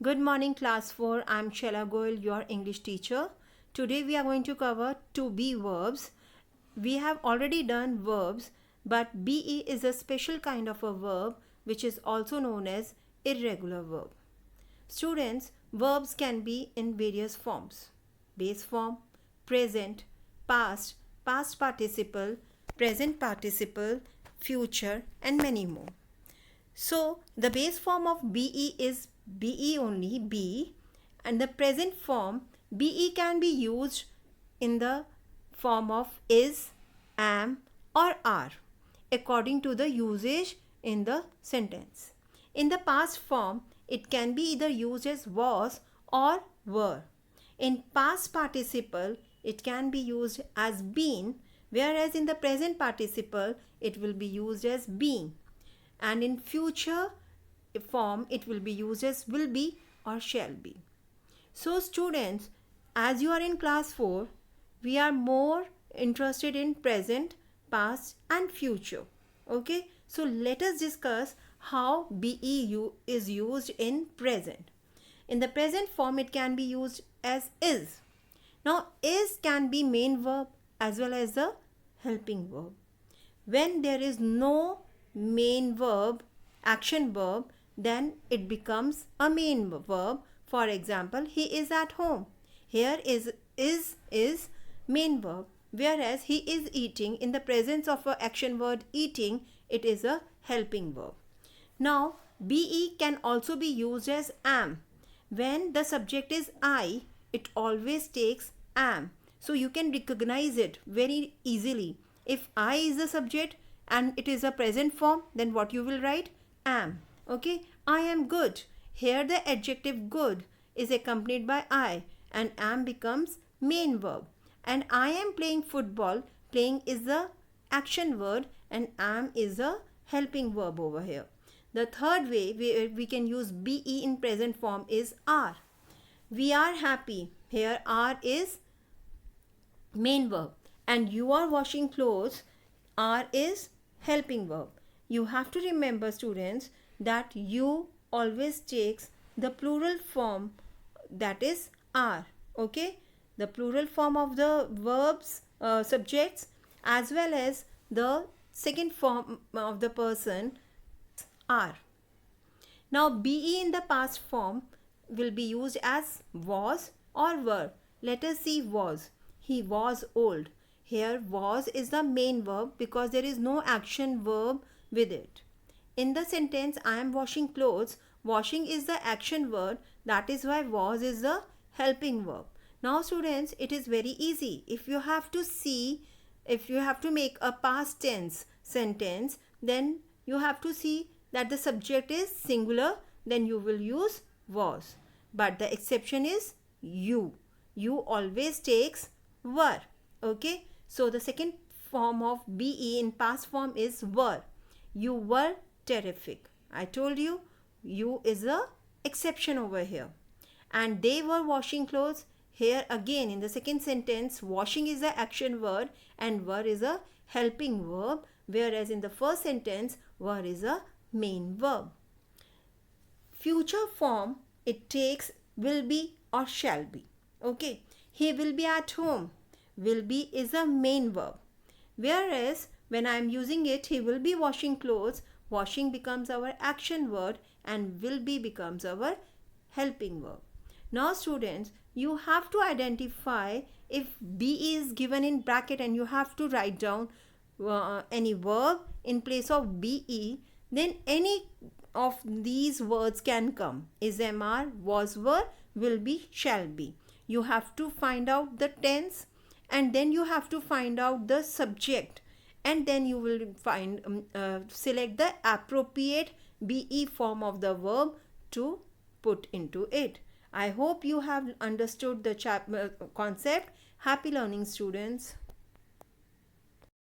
Good morning, class 4. I'm Shela Goyal, your English teacher. Today we are going to cover to be verbs. We have already done verbs, but be is a special kind of a verb which is also known as irregular verb. Students, verbs can be in various forms: base form, present, past, past participle, present participle, future, and many more. So the base form of be is be only, be, and the present form be can be used in the form of is, am, or are according to the usage in the sentence. In the past form, it can be either used as was or were. In past participle, it can be used as been, whereas in the present participle, it will be used as being. And in future form, it will be used as will be or shall be. So students, as you are in class 4, we are more interested in present, past and future. Okay, so let us discuss how be is used in present. In the present form, it can be used as is. Now is can be main verb as well as the helping verb. When there is no main verb, action verb, then it becomes a main verb. For example, he is at home. Here is main verb, whereas he is eating, in the presence of an action word eating, it is a helping verb. Now be can also be used as am. When the subject is I, it always takes am, so you can recognize it very easily. If I is the subject and it is a present form, then what you will write? Am. Okay, I am good. Here the adjective good is accompanied by I, and am becomes main verb. And I am playing football. Playing is the action word and am is a helping verb over here. The third way we can use be in present form is are. We are happy. Here are is main verb, and you are washing clothes, are is helping verb. You have to remember, students, that you always takes the plural form, that is are. Okay, the plural form of the verbs, subjects, as well as the second form of the person, are. Now be in the past form will be used as was or were. Let us see was. He was old. Here was is the main verb because there is no action verb with it. In the sentence I am washing clothes, washing is the action word, that is why was is the helping verb. Now students, it is very easy. If you have to make a past tense sentence, then you have to see that the subject is singular, then you will use was. But the exception is you. You always takes were. Okay, so the second form of be in past form is were. You were terrific. I told you, you is a exception over here. And they were washing clothes. Here again in the second sentence, washing is the action word and were is a helping verb, whereas in the first sentence, were is a main verb. Future form, it takes will be or shall be. Okay, he will be at home. Will be is a main verb, whereas when I am using it, he will be washing clothes, washing becomes our action word and will be becomes our helping verb. Now students, you have to identify if be is given in bracket and you have to write down any verb in place of be, then any of these words can come. Is, am, are, was, were, will be, shall be. You have to find out the tense and then you have to find out the subject, and then you will select the appropriate be form of the verb to put into it. I hope you have understood the concept. Happy learning, students.